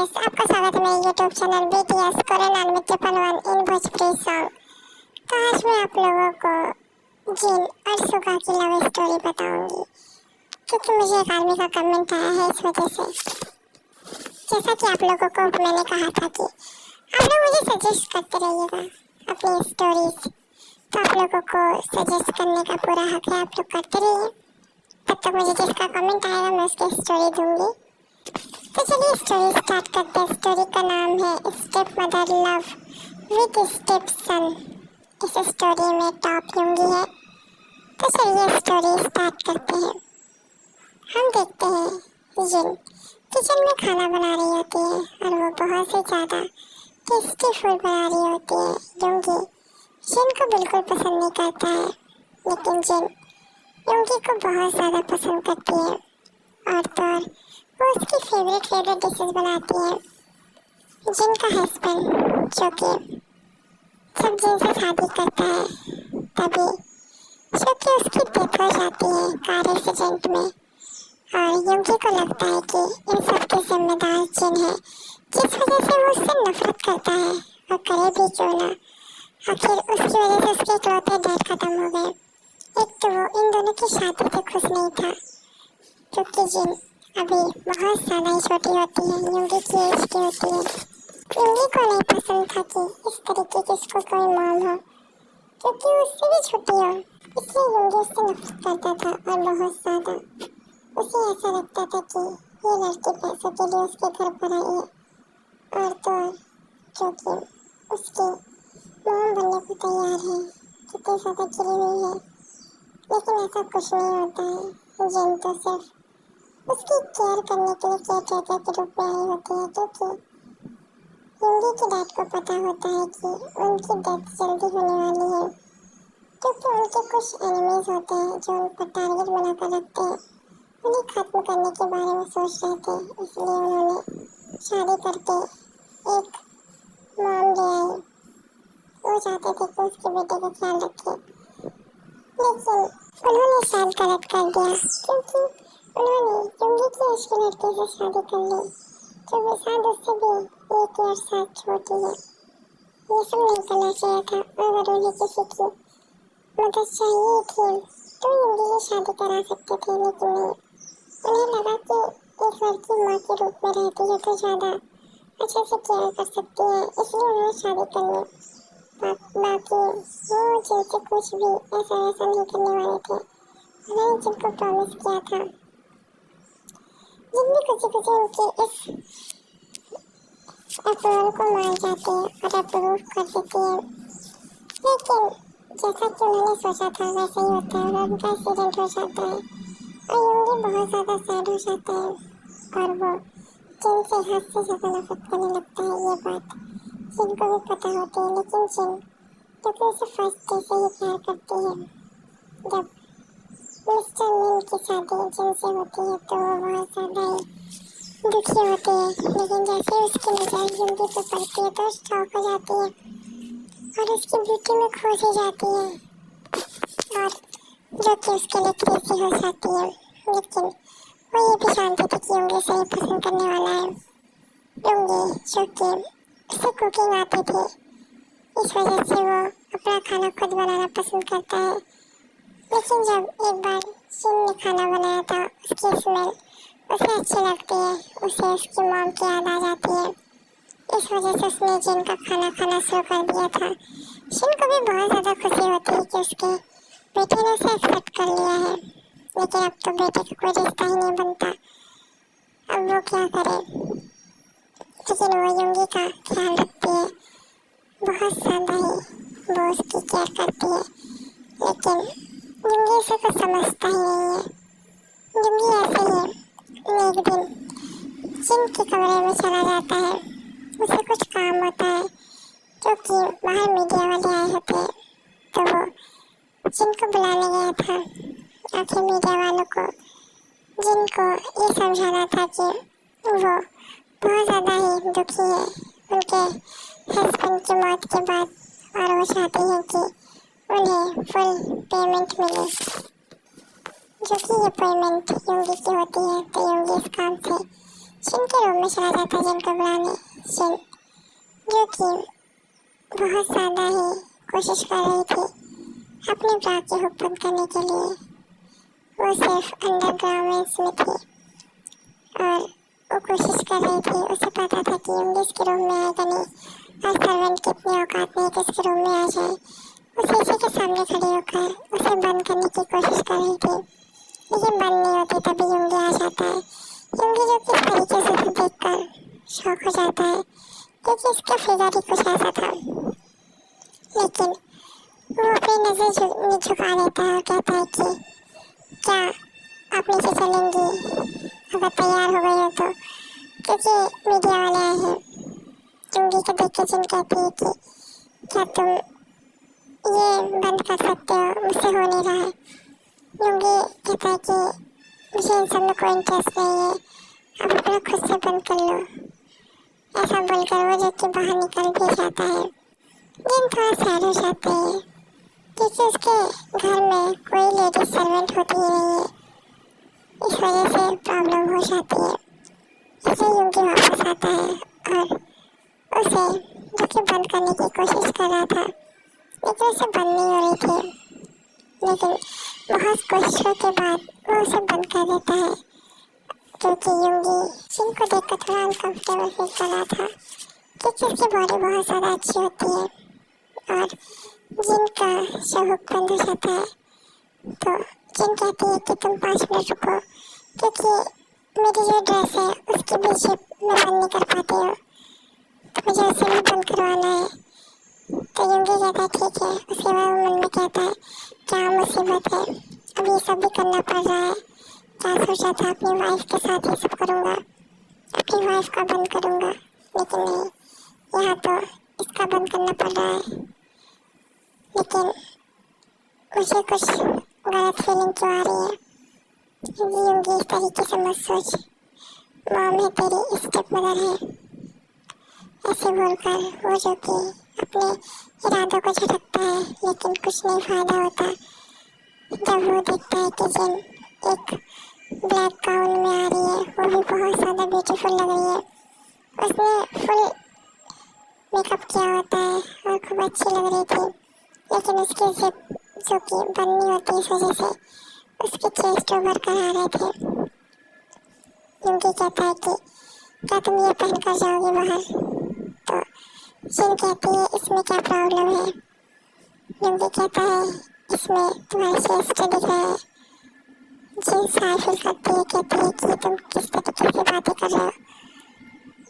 Guys, आपका स्वागत है मेरे YouTube channel BTS Korean and triple one in Bhojpuri song. तो आज मैं आप लोगों को जिन और सुगा की लव स्टोरी बताऊंगी, क्योंकि मुझे एक आदमी का कमेंट आया है इस वजह से। जैसा कि आप लोगों को मैंने कहा था कि आप लोग मुझे सजेस्ट करते रहिएगा अपनी स्टोरीज, तो आप लोगों को सजेस्ट करने का पूरा हक है, आप लोग करते रहिए। तब तक मुझे जिसका कमेंट आएगा मैं उसकी स्टोरी दूंगी। तो चलिए स्टोरी स्टार्ट करते हैं। स्टोरी का नाम है step mother love with step सन। इस स्टोरी में टॉप लूंगी है। तो चलिए स्टोरी स्टार्ट करते हैं। हम देखते हैं जिन किचन में खाना बना रही होती है और वो बहुत ही ज़्यादा टेस्टी फूड बना रही होती है। युंगी जिन को बिल्कुल पसंद नहीं करता है, लेकिन जिन युंगी को बहुत ज़्यादा पसंद करती है और तो और वो उसकी फेवरेट डिशेस बनाती है। जिनका हस्बैंड जो कि जब जिनसे शादी करता है तभी जो कि उसकी डेथ हो जाती है कार एक्सीडेंट में, और युंगी को लगता है कि इन सब के जिम्मेदार जिन है, जिस वजह से वो उससे नफरत करता है। और करे भी क्यों ना, आखिर उसकी वजह से उसके इकलौते डैड खत्म हो गए। एक तो वो इन दोनों की शादी से खुश नहीं था, क्योंकि जिन अभी बहुत ज़्यादा ही छोटी होती है, युंगी की एज की होती है। युंगी को नहीं पसंद था कि इस तरीके की उसको कोई मॉम हो, क्योंकि उससे भी छोटी हो। इसलिए युंगी उससे नफरत करता था और बहुत ज़्यादा उसे ऐसा लगता था कि ये लड़की पैसों के लिए उसके घर पर आई है और तो जो कि उसकी मॉम बनने को तैयार है, कितनी ज़्यादा गिरी हुई है। लेकिन ऐसा कुछ नहीं होता है। जिन तो सिर्फ उसकी केयर करने के लिए केयर टेकर के रूप में आई होती है, क्योंकि युंगी के डैड को पता होता है कि उनकी डेथ जल्दी होने वाली है, क्योंकि उनके कुछ एनिमीज होते हैं जो उन पर टारगेट बनाकर रखते हैं। उन्हें खत्म करने के बारे में सोच रहे थे, इसलिए उन्होंने शादी करके एक मॉम ले आई। वो चाहते थे कि उसके बेटे का ख्याल रखे, लेकिन उन्होंने शायद गलत कर दिया, क्योंकि उन्होंने युंगी की एज की लड़के से शादी कर ली, जो वो शायद उससे भी 1 ईयर साथ छोटी है। ये सब नहीं करना चाहिए था। अगर उन्हें किसी की मदद चाहिए थी तो युंगी से शादी करा सकते थे, लेकिन नहीं। उन्हें लगा कि एक लड़की माँ के रूप में रहती है तो ज़्यादा अच्छे से केयर कर सकती है, इसलिए उन्होंने शादी कर ली। बाकी वो जिनसे कुछ भी ऐसा वैसा नहीं करने वाले थे। उन्होंने जिनको प्रॉमिस किया था, जिनमें कुछ उनके इस अप्रूवल को मान जाते हैं और अप्रूव कर देते हैं। लेकिन जैसा कि उन्होंने सोचा था वैसे ही होता है और उनका एक्सीडेंट हो जाता है और युंगी बहुत ज़्यादा सैड हो जाता है और वो जिन से हद से ज़्यादा नफरत करने लगता है। ये बात जिनको भी पता होती है, लेकिन जिन क्योंकि उसे फर्स्ट डे से ही प्यार करती है। जब मिस्टर मिन की शादी जिनसे होती है तो वो बहुत ज़्यादा ही दुखी होती है, लेकिन जैसे ही उसकी नजर युंगी पे पड़ती है तो शॉक हो जाती है और उसकी ब्यूटी में खो सी जाती है, और जो कि उसके लिए क्रेजी हो जाती है। लेकिन वो ये भी जानती थी कि युंगी से ही पसंद करने वाला है। युंगी जो कि उसे कुकिंग आती थी, इस वजह से वो अपना खाना खुद बनाना पसंद करता है। लेकिन जब एक बार जिन ने खाना बनाया था, उसकी स्मेल उसे अच्छी लगती है, उसे उसकी मॉम की याद आ जाती है। इस वजह से उसने जिन का खाना खाना शुरू कर दिया था। जिन को भी बहुत ज़्यादा खुशी होती है कि उसके बेटे ने उसे एक्सेप्ट कर लिया है, लेकिन अब तो बेटे का कोई रिश्ता ही नहीं बनता। अब वो क्या करे, लेकिन वो युंगी का ख्याल रखती है, बहुत ज़्यादा ही वो उसकी केयर करती है। लेकिन युंगी उसे कुछ समझता ही नहीं है। युंगी ऐसे ही एक दिन जिन के कमरे में चला जाता है। उसे कुछ काम होता है, क्योंकि बाहर मीडिया वाले आए होते हैं, तो वो जिन को बुलाने गया था। आखिर मीडिया वालों को जिन को ये समझाना था कि वो बहुत ज़्यादा ही दुखी है उनके हस्बैंड की मौत के बाद, और वो चाहती है कि उन्हें फुल पेमेंट मिले, जो कि ये पेमेंट युंगी की होती है। तो युंगी इस काम से जिन के रूम में चला जाता है जिन को बुलाने। जिन जो कि बहुत ज़्यादा ही कोशिश कर रही थी अपने ब्रा की हुक बंद करने के लिए। वो सिर्फ अंडरग्राउंड में थी और वो कोशिश कर रही थी। उसे पता था कि युंगी इसके रूम में आएगा नहीं और सर्वेंट की इतनी औकात नहीं कि इसके रूम में आ जाए। वो शीशे के सामने खड़ी होकर उसे बंद करने की कोशिश कर रही थी, लेकिन बंद नहीं होती। तभी युंगी आ जाता है। युंगी जो किस तरीके से देखकर शॉक हो जाता है क्योंकि इसका फिगर ही कुछ ऐसा था। लेकिन वो अपनी नज़र झुका देता है और कहता है कि क्या आप नीचे चलेंगी अगर तैयार हो गई हो तो, क्योंकि मीडिया वाले आए हैं। युंगी को देख के जिन कहती है कि क्या तुम ये बंद कर सकते हो, मुझसे हो नहीं रहा है। युंगी कहता है कि मुझे इन सब में कोई इंटरेस्ट नहीं है, आप अपना खुद से बंद कर लो। ऐसा बोलकर वो जो कि बाहर निकल भी जाता है। जिन थोड़ा सैड हो जाते हैं क्योंकि उसके घर में कोई लेडीज सर्वेंट होती ही नहीं है, इस वजह से प्रॉब्लम हो जाती है। इसलिए युंगी वापस आता है और उसे जो कि बंद करने की कोशिश कर रहा था, लेकिन उसे बंद नहीं हो रही थी। लेकिन बहुत कोशिशों के बाद वो उसे बंद कर देता है क्योंकि युंगी जिन को देखकर थोड़ा अनकंफर्टेबल फील कर रहा था क्योंकि उसकी बॉडी बहुत ज़्यादा अच्छी होती है। और जिन का जो हुक बंद हो जाता है तो जिन कहती है कि तुम 5 मिनट रुको क्योंकि मेरी जो ड्रेस है उसकी भी जिप मैं बंद नहीं कर पाती हूँ, तो मुझे उसे भी बंद करवाना है। तो युंगी कहता है ठीक है। उसके बाद वो मन में कहता है क्या मुसीबत है, अब ये सब भी करना पड़ रहा है। क्या सोचा था अपनी वाइफ के साथ ये सब करूँगा, अपनी वाइफ का बंद करूँगा, लेकिन नहीं, यहाँ तो इसका बंद करना पड़ रहा है। लेकिन मुझे कुछ गलत फीलिंग क्यों आ रही है। युंगी इस तरीके से मत सोच, मॉम है तेरी स्टेप मदर है। ऐसे बोलकर वो जो कि अपने इरादों को झटकता है लेकिन कुछ नहीं फायदा होता जब वो देखता है कि जिन एक ब्लैक गाउन में आ रही है, वो भी बहुत ज़्यादा ब्यूटीफुल लग रही है। उसने फुल मेकअप किया होता है और खूब अच्छी लग रही थी, लेकिन उसकी जिप जो कि बंद नहीं होती इस वजह से उसके चेस्ट ओवर कर आ रहे थे। युंगी कहता है कि क्या तुम ये पहन कर जाओगी बाहर, तो जिन कहती है इसमें क्या प्रॉब्लम है। युंगी कहता है इसमें तुम्हारे चेस्ट दिख रहा है। जिन साफ फील करती है, कहती है कि तुम किस तरीके से बातें कर रहे हो,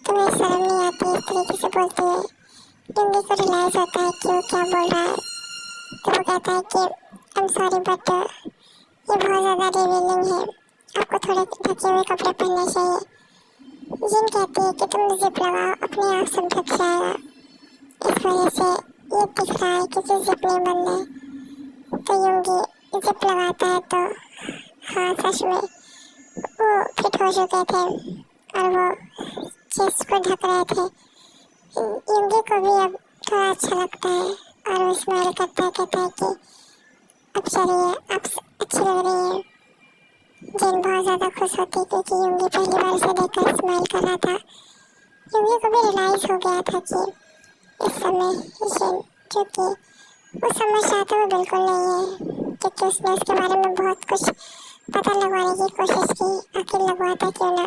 तुम्हें शर्म नहीं आती इस तरीके से बोलती है। युंगी को रियलाइज होता है कि वो क्या बोल रहा है, तो वो कहता है कि आई एम सॉरी बट ये बहुत ज़्यादा रिवीलिंग है, आपको थोड़े ढके हुए कपड़े पहनने चाहिए। जिन कहती है कि तुम जिप लगाओ, अपने आप सब ढक जाएगा, इस वजह से ये दिख रहा है क्योंकि जिप नहीं बंद है। तो युंगी जिप लगाता है तो हाँ सच में वो फिट हो चुके थे और वो चेस्ट को ढक रहे थे। युंगी को भी अब थोड़ा अच्छा लगता है और वो स्माइल करता है, कहता है कि अब चलिए आप अच्छी लग रही है। जिन बहुत ज़्यादा खुश होती क्योंकि युंगी पहली बार उसे देखकर स्माइल कर रहा था। युंगी को भी रियलाइज हो गया था कि इस समय जिन जो कि वो समझ रहा था वो बिल्कुल नहीं है, क्योंकि उसने उसके बारे में बहुत कुछ पता लगवाने की कोशिश की, आखिर लगवाता क्यों ना।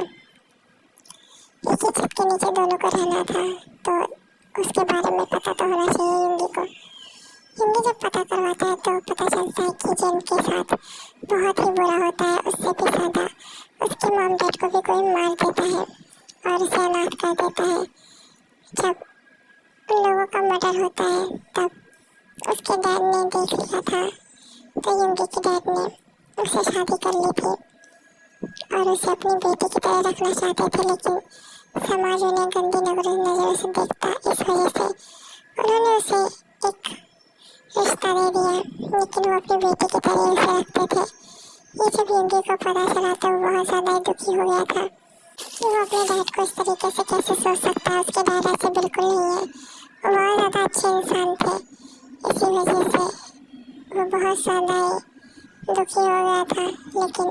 एक ही छत के नीचे दोनों को रहना था तो उसके बारे में पता तो होना चाहिए युंगी को। युंगी जब पता करवाता है तो पता चलता है कि जिन के साथ बहुत ही बुरा होता है, उससे भी ज़्यादा उसके मॉम डैड को भी कोई मार देता है और उसे अनाथ कर देता है। जब उन लोगों का मर्डर होता है तब उसके डैड ने देख लिया था, तो युंगी के डैड ने उससे शादी कर ली थी और उसे अपनी बेटी की तरह रखना चाहते थे, लेकिन समाज उन्हें गंदी नज़रों से देखता, इस वजह से उन्होंने उसे एक रिश्ता दे दिया, लेकिन वो अपनी बेटी की तरह उसे रखते थे। ये जब युंगी को पता चला तो वो बहुत ज़्यादा दुखी हो गया था कि वो अपने डैड को इस तरीके से कैसे सोच सकता है। उसके डैड ऐसे बिल्कुल नहीं है, वो बहुत ज़्यादा अच्छे इंसान थे, इसी वजह से वो बहुत ज़्यादा दुखी हो गया था। लेकिन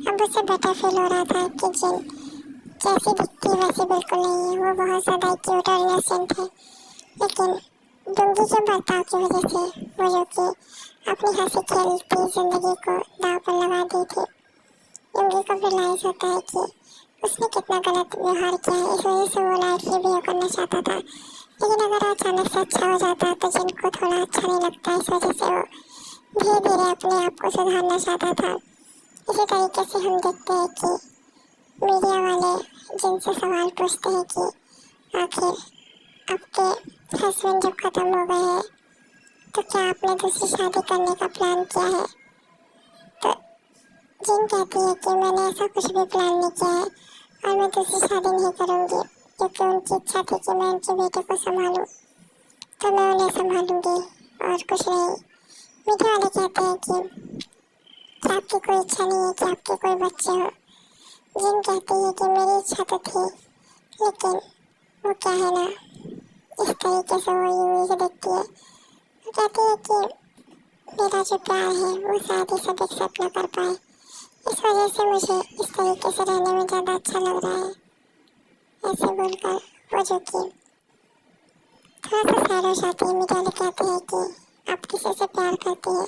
अब उसे बेटर फील हो रहा था कि जिन जैसी दिखती है वैसी बिल्कुल नहीं है, वो बहुत ज़्यादा क्यूट और इनोसेंट है। लेकिन डोंगी के बर्ताव की वजह से वो जो कि अपनी हंसी खेलती जिंदगी को दांव पर लगा दी थी, डोंगी को रियलाइज होता है कि उसने कितना गलत व्यवहार किया है। इस वजह से वो लाइटली बिहेव करना चाहता था, लेकिन अगर अचानक से अच्छा हो जाता तो जिनको थोड़ा अच्छा नहीं लगता, इस वजह से वो धीरे धीरे अपने आप को सुधारना चाहता था। इसी तरीके से हम देखते हैं कि मीडिया वाले जिनसे सवाल पूछते हैं कि आखिर आपके हस्बैंड जब खत्म हो गए हैं तो क्या आपने दूसरी शादी करने का प्लान किया है, तो जिन कहती है कि मैंने ऐसा कुछ भी प्लान नहीं किया है और मैं दूसरी शादी नहीं करूँगी, क्योंकि उनकी इच्छा थी कि मैं उनके बेटे को संभालूँ, तो मैं उन्हें संभालूंगी और कुछ नहीं। मीडिया वाले कहते हैं कि आपकी कोई इच्छा नहीं है कि आपके कोई बच्चे हो। जिन कहती है कि मेरी इच्छा तो थी, लेकिन वो क्या है ना, इस तरीके से वो यूं ही देखती है। वो कहती है कि मेरा जो प्यार है वो शायद ही सब एक्सेप्ट ना कर पाए, इस वजह से मुझे इस तरीके से रहने में ज़्यादा अच्छा लग रहा है। ऐसे बोलकर वो जो कि थोड़ा सा सैड हो जाती है। मीडिया वाले कहते हैं कि आप किसी से प्यार करती है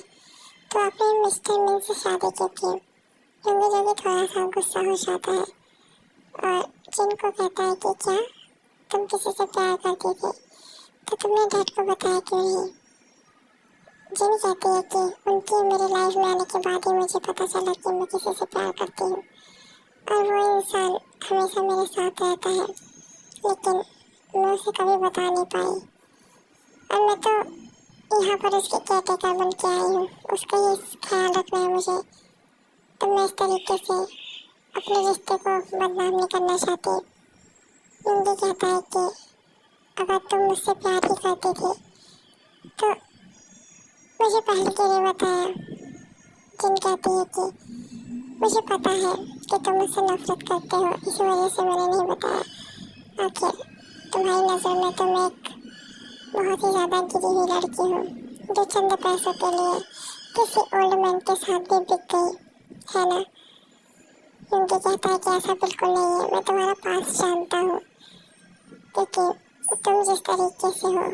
तो आपने मिस्टर मिन से शादी की थी। डोंगी जो कि थोड़ा सा गुस्सा हो जाता है और जिनको कहता है कि क्या तुम किसी से प्यार करती थी, तो तुमने डैड को बताया क्यों नहीं। जिन कहती है कि उनकी मेरी लाइफ में आने के बाद ही मुझे पता चला कि मैं किसी से प्यार करती हूँ और वो इंसान हमेशा मेरे साथ रहता है, लेकिन मैं उसे कभी बता नहीं पाई और मैं तो यहाँ पर उसके केयरटेकर बन के आई हूँ, उसका ये ख्याल रखना है मुझे। तो मैं इस तरीके से अपने रिश्ते को बदनाम नहीं करना चाहती। डोंगी कहता है कि अगर तुम मुझसे प्यार ही करती थी तो मुझे पहले क्यों नहीं बताया। जिन कहती है कि मुझे पता है कि तुम मुझसे नफरत करते हो, इस वजह से मैंने नहीं बताया। आखिर तुम्हारी नज़र में तो मैं एक बहुत ही ज़्यादा गिरी हुई लड़की हूँ जो चंद पैसों के लिए किसी ओल्ड मैन के साथ भी बिक गई है ना। डोंगी कहता है कि ऐसा बिल्कुल नहीं है, मैं तुम्हारा पास जानता हूँ, क्योंकि तुम जिस तरीके से हो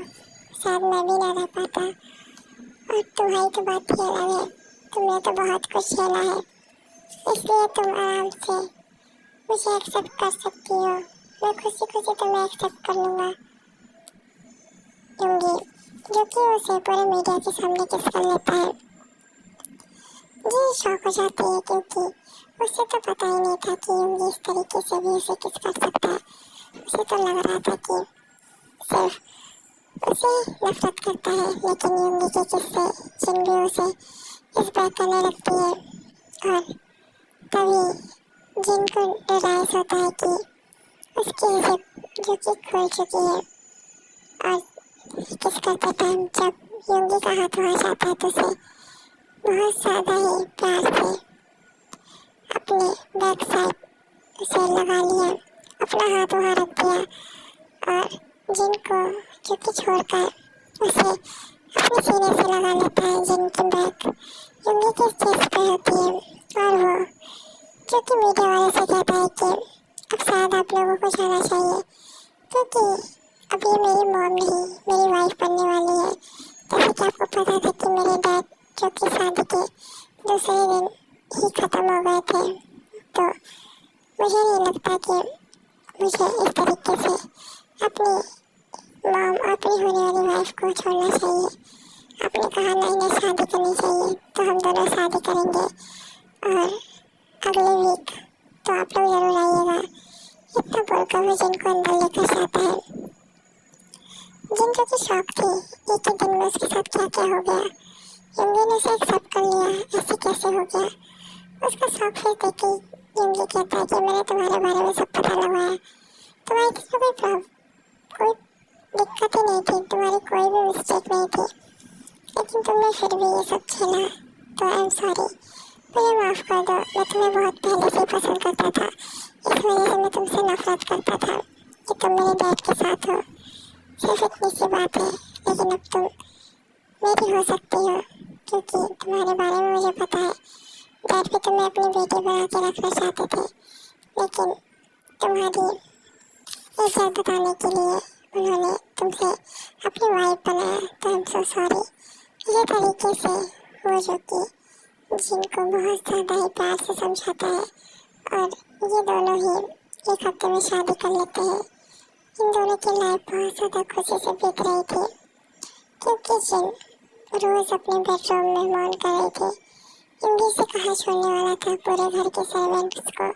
शायद मैं भी ना रह पाता। और तुम्हारी तो बात ही अलग है, तुमने तो बहुत कुछ झेला है, इसलिए तुम आराम से मुझे एक्सेप्ट कर सकती हो। मैं खुशी खुशी तुम्हें एक्सेप्ट कर लूँगा। डोंगी जो कि उसे पूरे मीडिया के सामने किस कर लेता है। जी शॉक हो जाती है, क्योंकि उसे तो पता ही नहीं था कि योंगी इस तरीके से भी उसे किस कर सकता है। उसे तो लग रहा था कि सिर्फ उसे नफरत करता है, लेकिन योंगी के किस्से जिन भी उसे इस बात करने लगती है और तभी जिन को रियलाइज होता है कि उसकी हिप जो कि खुल चुकी है और किस करते टाइम जब योंगी का हाथ वहाँ जाता है तो उसे बहुत ज़्यादा ही प्यार से अपने बैक साइड से लगा लिया, अपना हाथ वहाँ रख दिया और जिनको जो कि छोड़कर उसे अपने सीने से लगा लेता है। जिनकी बैक योंगी के चेस्ट पे होती है और वो जो कि मीडिया वाले से कहता है कि अब शायद आप लोगों को जाना चाहिए, क्योंकि अब ये मेरी मॉम नहीं मेरी वाइफ बनने वाली है। जैसे कि आपको पता था कि मेरे डैड जो कि शादी के दूसरे दिन ही ख़त्म हो गए थे, तो मुझे नहीं लगता कि मुझे इस तरीके से अपनी मॉम और अपनी होने वाली वाइफ को छोड़ना चाहिए। आपने कहा ना इन्हें शादी करनी चाहिए, तो हम दोनों शादी करेंगे और अगले वीक तो आप लोग ज़रूर आइएगा। इतना बोलकर वो जिनको अंदर लेकर जाता है। जिन जो कि शौक थी एक ही दिन में उसके साथ क्या क्या हो गया, योंगी ने उसे एक्सेप्ट कर लिया, ऐसे कैसे हो गया। उसका शौक फिर देखी योंगी कहता है कि मैंने तुम्हारे बारे में सब पता लगाया, तुम्हारी तो कोई दिक्कत ही नहीं थी, तुम्हारी कोई भी मिस्टेक नहीं थी, लेकिन तुमने फिर भी ये सब झेला, तो आई एम सॉरी, मुझे माफ़ कर दो। मैं तुम्हें बहुत पहले से पसंद करता था, इस वजह से मैं तुमसे नफरत करता था कि तुम मेरे डैड के साथ हो। सिर्फ इतनी सी बात है, लेकिन अब तुम मेरी हो सकती हो, क्योंकि तुम्हारे बारे में मुझे पता है। डैड भी तुम्हें अपनी बेटी बना के रखना चाहते थे, लेकिन तुम्हारी इज्जत बताने के लिए उन्होंने तुमसे अपनी वाइफ बनाया, तो आई एम सो सॉरी। ये तरीके से वो जो कि जिनको बहुत ज़्यादा ही प्यार से समझाता है, और ये दोनों ही एक हफ्ते में शादी कर लेते हैं। इन दोनों की लाइफ बहुत ज़्यादा खुशी से बीत रही थी, क्योंकि जिन रोज़ अपने बेडरूम में मौन कर रहे थे। इमली से कहाँ छोड़ने वाला था पूरे घर के सर्वेंट्स को,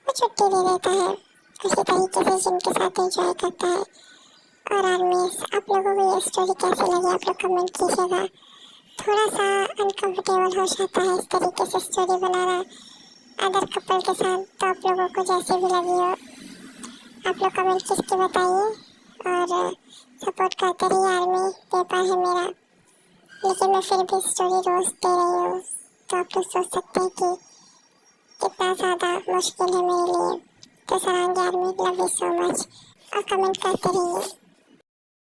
वो छुट्टी दे देता है, उसी तरीके से जिनके साथ एंजॉय करता है। और आर्मीज, आप लोगों को ये स्टोरी कैसी लगी आप लोग कमेंट कीजिएगा। थोड़ा सा अनकंफर्टेबल हो जाता है इस तरीके से स्टोरी बनाना अदर कपल के साथ, तो आप लोगों को जैसे भी लगी हो आप लोग कमेंट करके बताइए। और सपोर्ट करते रहिए। आर्मी पेपर है मेरा, लेकिन मैं फिर भी स्टोरी रोज दे रही हूँ, तो आप लोग सोच सकते हैं कि कितना ज़्यादा मुश्किल है मेरे लिए। तो sarangi army, love you so much, और कमेंट करते रहिए।